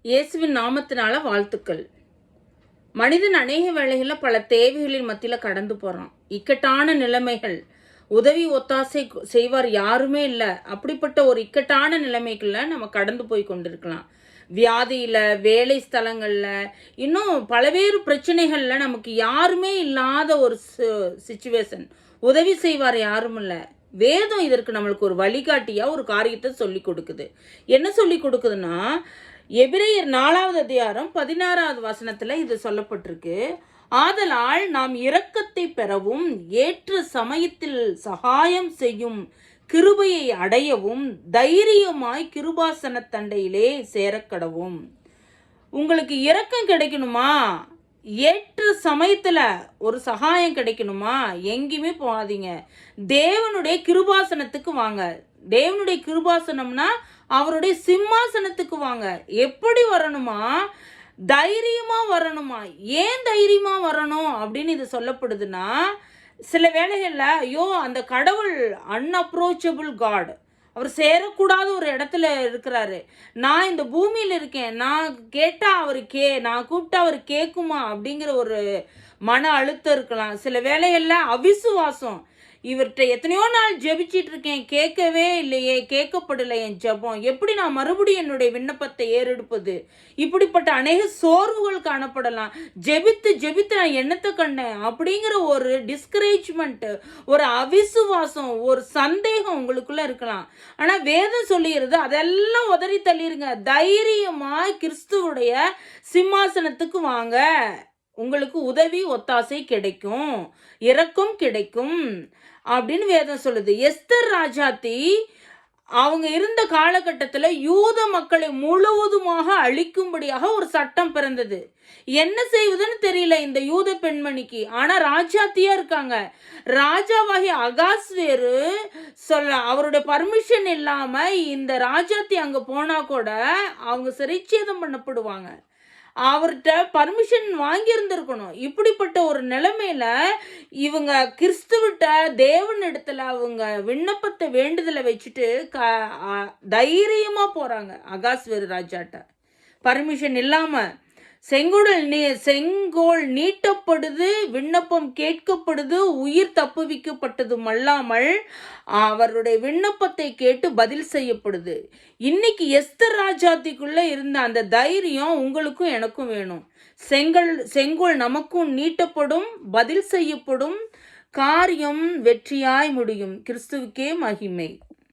இயேசுவின் நாமத்தினால வாழ்த்துக்கள். மனிதன் அநேக வேளைகளில் பல தேவைகளின் மத்தியில் கடந்து போகிறான். இக்கட்டான நிலைமைகள், உதவி ஒத்தாசை செய்வார் யாருமே இல்லை. அப்படிப்பட்ட ஒரு இக்கட்டான நிலைமைக்குள்ள நம்ம கடந்து போய் கொண்டிருக்கலாம். வியாதியில், வேலை ஸ்தலங்களில், இன்னும் பல்வேறு பிரச்சனைகளில் நமக்கு யாருமே இல்லாத ஒரு சிச்சுவேஷன். உதவி செய்வார் யாரும் இல்லை. வேதம் இதற்கு நம்மளுக்கு ஒரு வழிகாட்டியாக ஒரு காரியத்தை சொல்லி கொடுக்குது. என்ன சொல்லி கொடுக்குதுன்னா, எபிரேயர் 4வது அதிகாரம் 16வது வசனத்தில் இது சொல்லப்பட்டிருக்கு. ஆதலால் நாம் இரக்கத்தை பெறவும் ஏற்ற சமயத்தில் சகாயம் செய்யும் கிருபையை அடையவும் தைரியமாய் கிருபாசன தண்டையிலே சேரக்கடவும். உங்களுக்கு இரக்கம் கிடைக்கணுமா? ஏற்ற சமயத்தில் ஒரு சகாயம் கிடைக்கணுமா? எங்கேயுமே போகாதீங்க, தேவனுடைய கிருபாசனத்துக்கு வாங்க. தேவனுடைய கிருபாசனம்னா அவருடைய சிம்மாசனத்துக்கு வாங்க. எப்படி வரணுமா? தைரியமா வரணுமா? ஏன் தைரியமா வரணும் அப்படின்னு இது சொல்லப்படுதுன்னா, சில வேளைகளில் ஐயோ அந்த கடவுள் அன்அப்ரோச்சபிள் காட், அவர் சேரக்கூடாத ஒரு இடத்துல இருக்கிறாரு, நான் இந்த பூமியில் இருக்கேன், நான் கேட்டால் அவர் நான் கூப்பிட்டா அவர் கேட்குமா அப்படிங்கிற ஒரு மன அழுத்தம் இருக்கலாம். சில வேளைகளில் அவிசுவாசம், இவர்கிட்ட எத்தனையோ நாள் ஜெபிச்சிட்டு இருக்கேன், கேட்கவே இல்லையே, கேட்கப்படலை என் ஜெபம், எப்படி நான் மறுபடியும் என்னுடைய விண்ணப்பத்தை ஏறெடுப்பது? இப்படிப்பட்ட அநேக சோர்வுகள் காணப்படலாம். ஜெபித்து ஜெபித்து நான் என்னத்தை கண்டேன் அப்படிங்கிற ஒரு டிஸ்கரேஜ்மெண்ட், ஒரு அவிசுவாசம், ஒரு சந்தேகம் உங்களுக்குள்ள இருக்கலாம். ஆனால் வேதம் சொல்லிடுறது அதெல்லாம் உதறி தள்ளிருங்க. தைரியமாக கிறிஸ்துவுடைய சிம்மாசனத்துக்கு வாங்க. உங்களுக்கு உதவி ஒத்தாசை கிடைக்கும், இரக்கம் கிடைக்கும் அப்படின்னு வேதம் சொல்லுது. எஸ்தர் ராஜாத்தி அவங்க இருந்த காலகட்டத்தில் யூத மக்களை முழுவதுமாக அழிக்கும்படியாக ஒரு சட்டம் பிறந்தது. என்ன செய்வதுன்னு தெரியல இந்த யூத பெண்மணிக்கு. ஆனால் ராஜாத்தியா இருக்காங்க. ராஜாவாகிய அகாஸ்வேரு அவருடைய பர்மிஷன் இல்லாமல் இந்த ராஜாத்தி அங்கே போனால் கூட அவங்க சிறைச்சேதம் பண்ணப்படுவாங்க. அவர்கிட்ட பர்மிஷன் வாங்கியிருந்திருக்கணும். இப்படிப்பட்ட ஒரு நிலைமையில இவங்க கிறிஸ்துவிட்ட தேவன் இடத்துல அவங்க விண்ணப்பத்தை வேண்டுதலை வச்சுட்டு தைரியமா போறாங்க. அகாஸ்வேரு ராஜாட்ட பர்மிஷன் இல்லாம செங்கோல் நீட்டப்படுது, விண்ணப்பம் கேட்கப்படுது, உயிர் தப்புவிக்கப்பட்டதும் அல்லாமல் அவருடைய விண்ணப்பத்தை கேட்டு பதில் செய்யப்படுது. இன்னைக்கு எஸ்தர் ராஜாத்திக்குள்ள இருந்த அந்த தைரியம் உங்களுக்கும் எனக்கும் வேணும். செங்கோல் நமக்கும் நீட்டப்படும், பதில் செய்யப்படும், காரியம் வெற்றியாய் முடியும். கிறிஸ்துவுக்கே மகிமை.